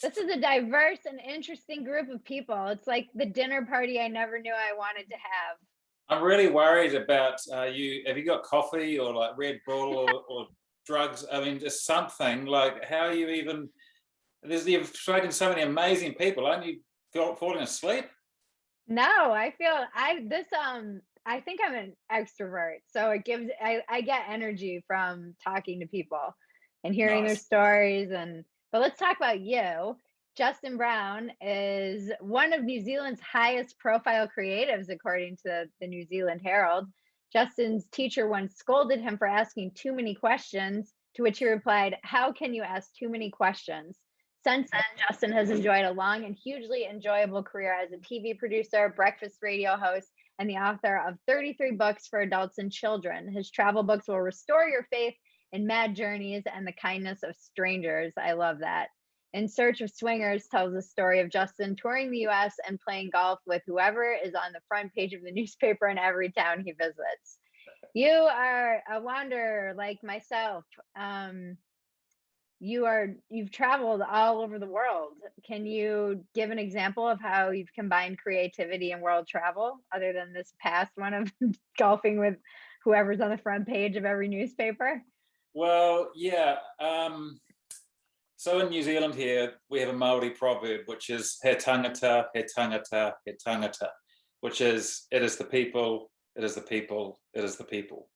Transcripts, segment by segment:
This is a diverse and interesting group of people. It's like the dinner party I never knew I wanted to have. I'm really worried about you. Have you got coffee or like Red Bull or drugs? I mean, just something like how you even. You've spoken to so many amazing people. Aren't you falling asleep? No, I feel I think I'm an extrovert. So it gives I get energy from talking to people and hearing their Nice. stories but let's talk about you. Justin Brown is one of New Zealand's highest profile creatives according to the New Zealand Herald. Justin's teacher once scolded him for asking too many questions, to which he replied, "How can you ask too many questions?" Since then, Justin has enjoyed a long and hugely enjoyable career as a TV producer, breakfast radio host, and the author of 33 books for adults and children. His travel books will restore your faith in mad journeys and the kindness of strangers. I love that. In Search of Swingers tells the story of Justin touring the US and playing golf with whoever is on the front page of the newspaper in every town he visits. You are a wanderer like myself. You've traveled all over the world. Can you give an example of how you've combined creativity and world travel other than this past one of golfing with whoever's on the front page of every newspaper? Well, yeah. So in New Zealand here, we have a Maori proverb, which is he tangata, he tangata, he tangata, which is it is the people, it is the people, it is the people.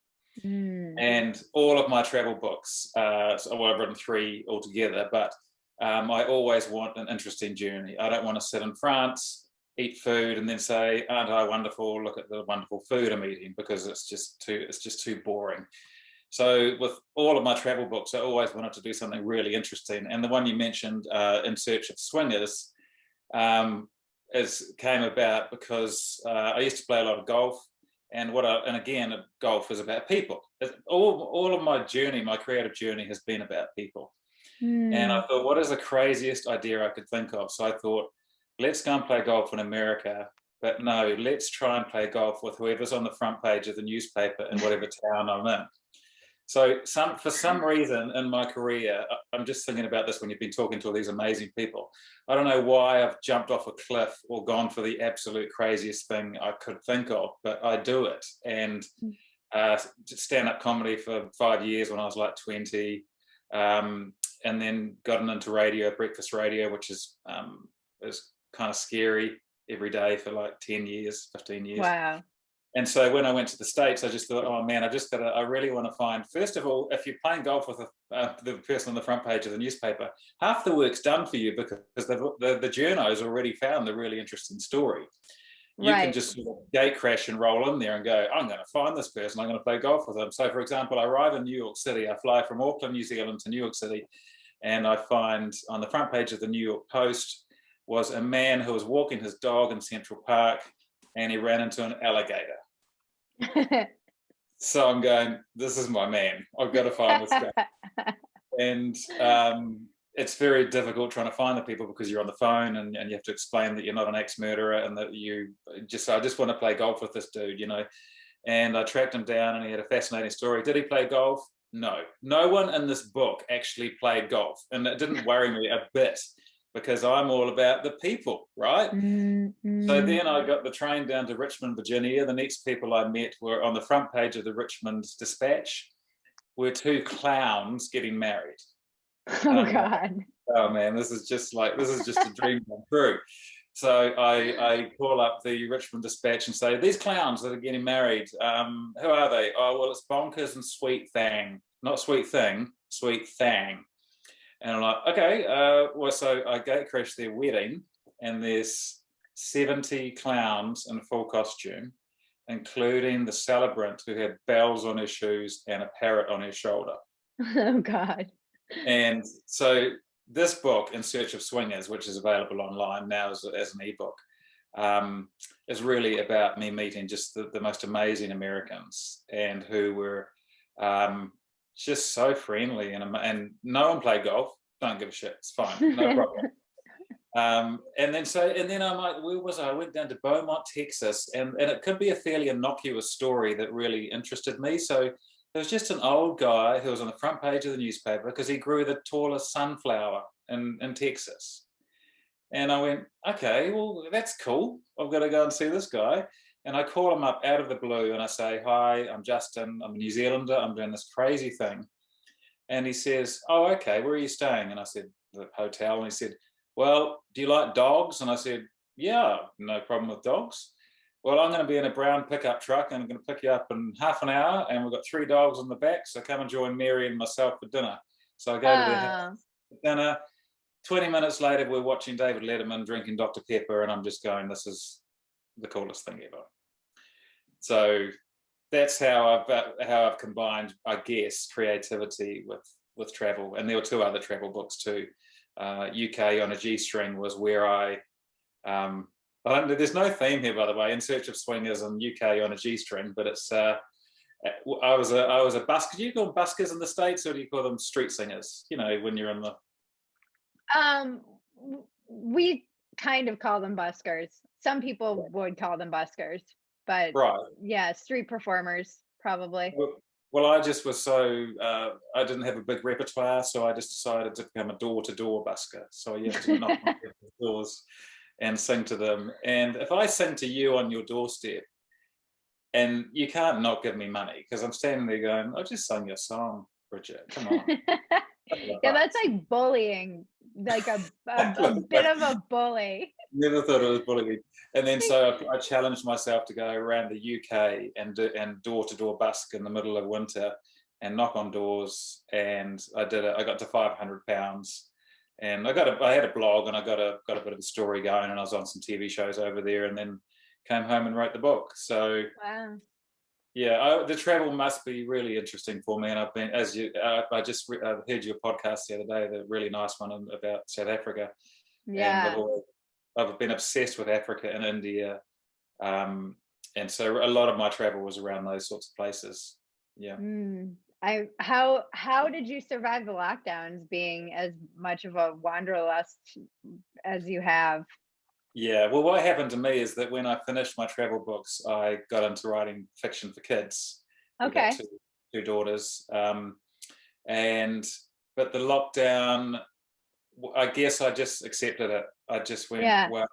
Mm. And all of my travel books, so I've written 3 altogether, but I always want an interesting journey. I don't want to sit in France, eat food, and then say, "Aren't I wonderful? Look at the wonderful food I'm eating," because it's just too boring. So with all of my travel books, I always wanted to do something really interesting. And the one you mentioned, In Search of Swingers, came about because I used to play a lot of golf. And again, golf is about people. All of my journey, my creative journey, has been about people. And I Mm. thought, what is the craziest idea I could think of? So I thought, let's go and play golf in America. But no, let's try and play golf with whoever's on the front page of the newspaper in whatever town I'm in. So for some reason in my career, I'm just thinking about this when you've been talking to all these amazing people. I don't know why I've jumped off a cliff or gone for the absolute craziest thing I could think of, but I do it. And stand-up comedy for 5 years when I was like 20, and then gotten into radio, breakfast radio, which is kind of scary every day for like 10 years, 15 years. Wow. And so when I went to the States, I just thought, oh man, I really want to find, first of all, if you're playing golf with the person on the front page of the newspaper, half the work's done for you because the journo's already found the really interesting story. You can Right. just sort of gate crash and roll in there and go, I'm going to find this person, I'm going to play golf with them. So for example, I arrive in New York City, I fly from Auckland, New Zealand to New York City, and I find on the front page of the New York Post was a man who was walking his dog in Central Park and he ran into an alligator. So I'm going, this is my man. I've got to find this guy. And it's very difficult trying to find the people because you're on the phone and you have to explain that you're not an ex-murderer and that I just want to play golf with this dude, you know. And I tracked him down and he had a fascinating story. Did he play golf? No. No one in this book actually played golf. And it didn't worry me a bit because I'm all about the people, right? Mm-hmm. So then I got the train down to Richmond, Virginia. The next people I met were on the front page of the Richmond Dispatch were 2 clowns getting married. Oh God. Oh man, this is just a dream come true. So I call up the Richmond Dispatch and say, these clowns that are getting married, who are they? Oh, well, it's Bonkers and Sweet Thang. Not Sweet Thing, Sweet Thang. And I'm like, okay, well, so I gate crash their wedding, and there's 70 clowns in full costume, including the celebrant who had bells on his shoes and a parrot on his shoulder. Oh God. And so this book, In Search of Swingers, which is available online now as an ebook, is really about me meeting just the most amazing Americans and who were just so friendly and no one played golf. Don't give a shit. It's fine. No problem. And then I'm like, where was I? I went down to Beaumont, Texas, and it could be a fairly innocuous story that really interested me. So there was just an old guy who was on the front page of the newspaper because he grew the tallest sunflower in Texas. And I went, okay, well, that's cool. I've got to go and see this guy. And I call him up out of the blue and I say, hi, I'm Justin. I'm a New Zealander. I'm doing this crazy thing. And he says, oh, okay, where are you staying? And I said, the hotel. And he said, well, do you like dogs? And I said, yeah, no problem with dogs. Well, I'm going to be in a brown pickup truck and I'm going to pick you up in half an hour. And we've got 3 dogs in the back. So come and join Mary and myself for dinner. So I go to their house for dinner. 20 minutes later, we're watching David Letterman drinking Dr. Pepper, and I'm just going, this is the coolest thing ever. So that's how I've combined, I guess, creativity with travel. And there were 2 other travel books too. UK on a G-string was where there's no theme here, by the way, In Search of Swingers and UK on a G-string, but it's I was a busker. Do you call them buskers in the States, or do you call them street singers? You know, when you're in the we kind of call them buskers. Some people would call them buskers, but right. Yeah, street performers probably. Well, I just was so I didn't have a big repertoire, so I just decided to become a door-to-door busker. So you have to knock on people's doors and sing to them. And if I sing to you on your doorstep, and you can't not give me money, because I'm standing there going, I just sung your song, Bridget. Come on. Yeah, that's like bullying, like a bit of a bully. Never thought it was bullying. And then so I challenged myself to go around the UK and door-to-door busk in the middle of winter and knock on doors. And I did it. I got to £500, and I had a blog, and I got a bit of a story going, and I was on some TV shows over there, and then came home and wrote the book. So wow. Yeah, the travel must be really interesting for me. And I've been, I just heard your podcast the other day, the really nice one about South Africa. Yeah. And I've been obsessed with Africa and India. And so a lot of my travel was around those sorts of places. Yeah. How did you survive the lockdowns, being as much of a wanderlust as you have? Yeah, well, what happened to me is that when I finished my travel books, I got into writing fiction for kids. Okay. I've got two daughters. But the lockdown, I guess I just accepted it. I just went, well,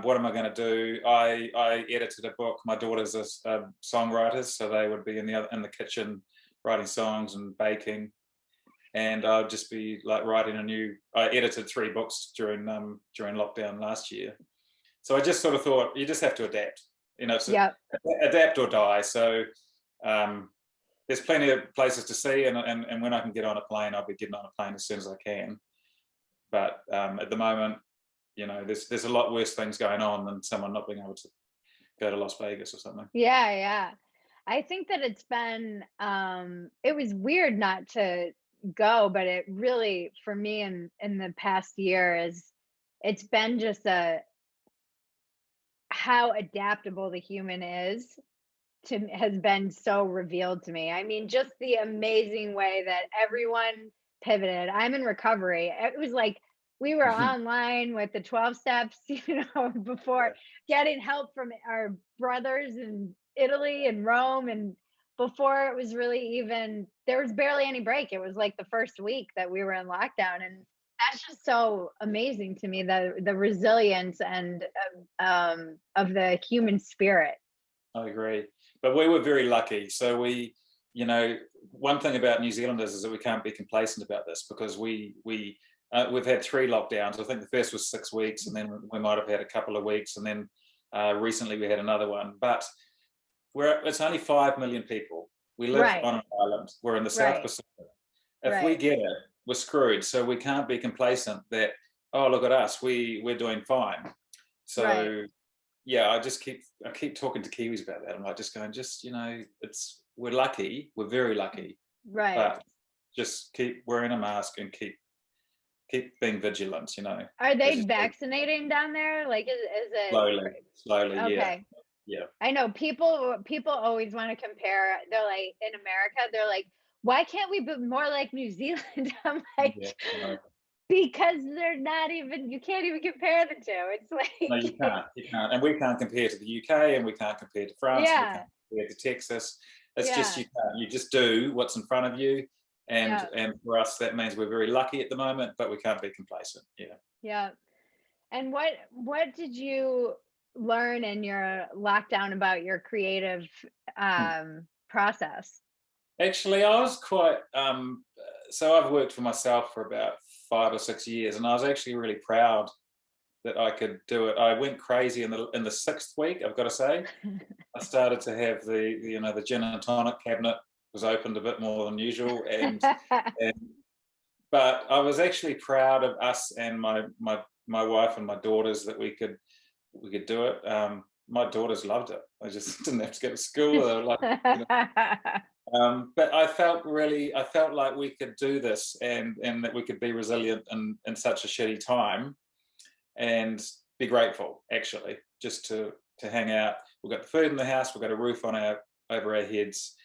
what am I going to do? I edited a book. My daughters are songwriters, so they would be in the kitchen writing songs and baking. And I'll just be like writing I edited 3 books during lockdown last year. So I just sort of thought, you just have to adapt, adapt or die. So there's plenty of places to see, and when I can get on a plane, I'll be getting on a plane as soon as I can. But at the moment, there's a lot worse things going on than someone not being able to go to Las Vegas or something. Yeah. I think that it's been, it was weird not to go, but it really, for me in the past year, it's been just how adaptable the human is has been so revealed to me. I mean, just the amazing way that everyone pivoted. I'm in recovery. It was like we were online with the 12 steps, before, getting help from our brothers in Italy and Rome, and before it was really even, there was barely any break. It was like the first week that we were in lockdown, and that's just so amazing to me, the resilience and of the human spirit. I agree, but we were very lucky. So one thing about New Zealanders is that we can't be complacent about this, because we've had 3 lockdowns. I think the first was 6 weeks, and then we might have had a couple of weeks, and then recently we had another one. But it's only 5 million people. We live on an island. We're in the South Pacific. If we get it, we're screwed. So we can't be complacent that, oh, look at us, we're doing fine. So yeah, I keep talking to Kiwis about that. I'm like, just going, we're lucky. We're very lucky. Right. But just keep wearing a mask and keep being vigilant. Are they vaccinating down there? Like, is it slowly? Okay. Yeah. I know people always want to compare. They're like, in America, they're like, why can't we be more like New Zealand? I'm like, because they're not even, you can't even compare the two. It's like, no, you can't, and we can't compare to the UK, and we can't compare to France, and we can't compare to Texas. It's just you can't. You just do what's in front of you, Yeah. and for us that means we're very lucky at the moment, but we can't be complacent. Yeah. Yeah. And what did you learn in your lockdown about your creative Hmm. process? Actually, I was quite so I've worked for myself for about 5 or 6 years, and I was actually really proud that I could do it. I went crazy in the sixth week, I've got to say. I started to have the gin and tonic cabinet was opened a bit more than usual, and but I was actually proud of us and my wife and my daughters that we could do it. My daughters loved it. I just didn't have to go to school. They were like, you know, but I felt like we could do this, and that we could be resilient in such a shitty time, and be grateful actually just to hang out. We've got the food in the house. We've got a roof on our over our heads,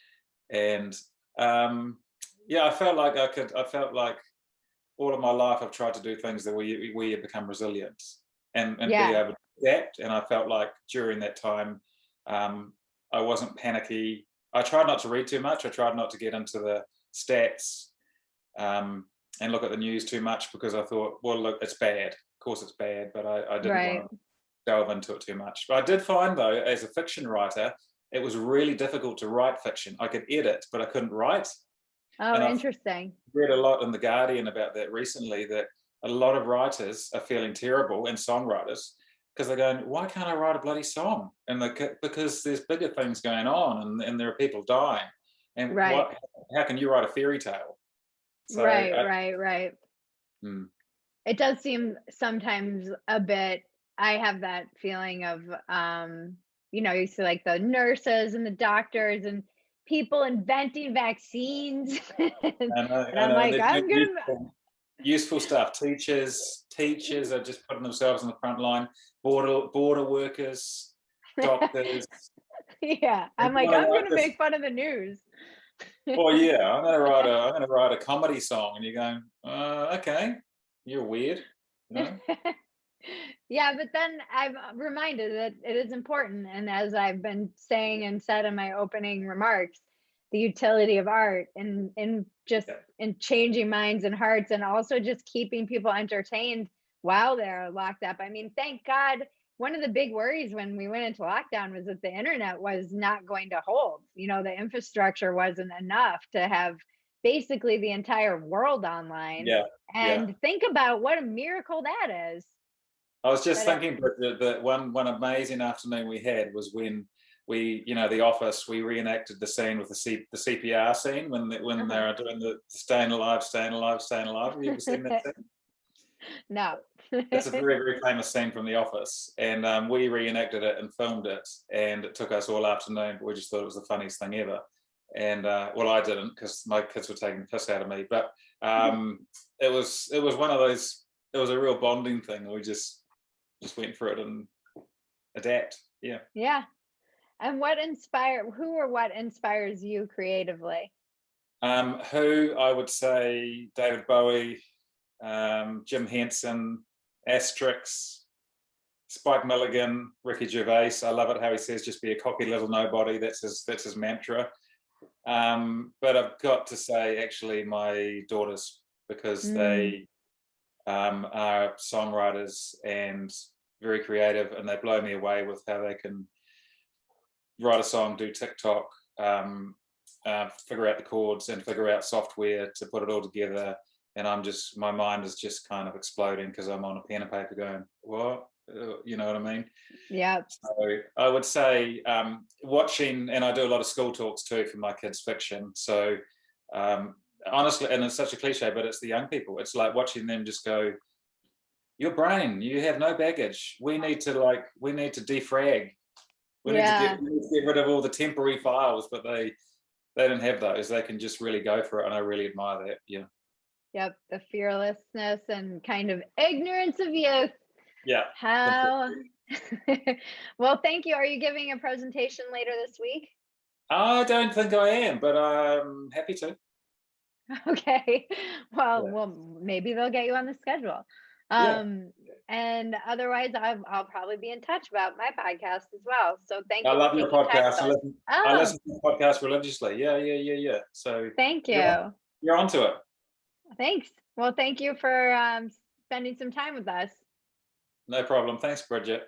and yeah, I felt like I could. I felt like all of my life I've tried to do things that we become resilient and be Yeah. able to adapt. And I felt like during that time, I wasn't panicky. I tried not to read too much. I tried not to get into the stats and look at the news too much, because I thought, well, look, it's bad. Of course, it's bad, but I didn't want Right. to delve into it too much. But I did find, though, as a fiction writer, it was really difficult to write fiction. I could edit, but I couldn't write. Oh, And I've interesting. read a lot in the Guardian about that recently, that a lot of writers are feeling terrible, and songwriters, because they're going, why can't I write a bloody song? And because there's bigger things going on, and there are people dying. And Right. how can you write a fairy tale? So, Right, right, right. hmm, It does seem sometimes a bit, I have that feeling of you see like the nurses and the doctors and people inventing vaccines and I I'm know, and like, they're I'm doing gonna useful stuff. Teachers are just putting themselves on the front line. Border workers, doctors. yeah, And I'm you like, want to I'm write gonna this? make fun of the news. Well, yeah, I'm gonna write a comedy song, and you're going, okay, you're weird, you know. Yeah, but then I'm reminded that it is important. And as I've been saying and said in my opening remarks, the utility of art and in just Yeah, in changing minds and hearts and also just keeping people entertained while they're locked up. I mean, thank God. One of the big worries when we went into lockdown was that the internet was not going to hold. The infrastructure wasn't enough to have basically the entire world online. yeah, yeah. And think about what a miracle that is. I was just That it thinking, but the one amazing afternoon we had was when The Office, we reenacted the scene with the CPR scene when uh-huh. they're doing the staying alive, staying alive, staying alive. Have you ever seen that scene? No. It's a very, very famous scene from The Office, and we reenacted it and filmed it, and it took us all afternoon. But we just thought it was the funniest thing ever. And well, I didn't, because my kids were taking the piss out of me. But it was one of those. It was a real bonding thing. We just went for it and adapt. Yeah. Yeah. And who or what inspires you creatively? Who I would say David Bowie, Jim Henson, Asterix, Spike Milligan, Ricky Gervais. I love it how he says, "Just be a cocky little nobody." That's his mantra. But I've got to say, actually, my daughters, because Mm, they are songwriters and very creative, and they blow me away with how they can write a song, do TikTok, figure out the chords, and figure out software to put it all together. And my mind is just kind of exploding, because I'm on a pen and paper going, what? You know what I mean? yeah. So I would say watching, and I do a lot of school talks too for my kids' fiction. So honestly, and it's such a cliche, but it's the young people. It's like watching them just go, your brain, you have no baggage. We need to defrag. Yeah. We need to get rid of all the temporary files, but they don't have those. They can just really go for it, and I really admire that. Yeah. Yep. The fearlessness and kind of ignorance of youth. Yeah. How well, thank you. Are you giving a presentation later this week? I don't think I am, but I'm happy to. Okay. Well, Yeah. maybe they'll get you on the schedule. Yeah. Um, and otherwise, I'll probably be in touch about my podcast as well. So thank I you for love your taking time podcast. with us. I Oh, listen to the podcast religiously. Yeah, yeah, yeah, yeah. So thank you're you. You're onto it. Thanks. Well, thank you for spending some time with us. No problem. Thanks, Bridget.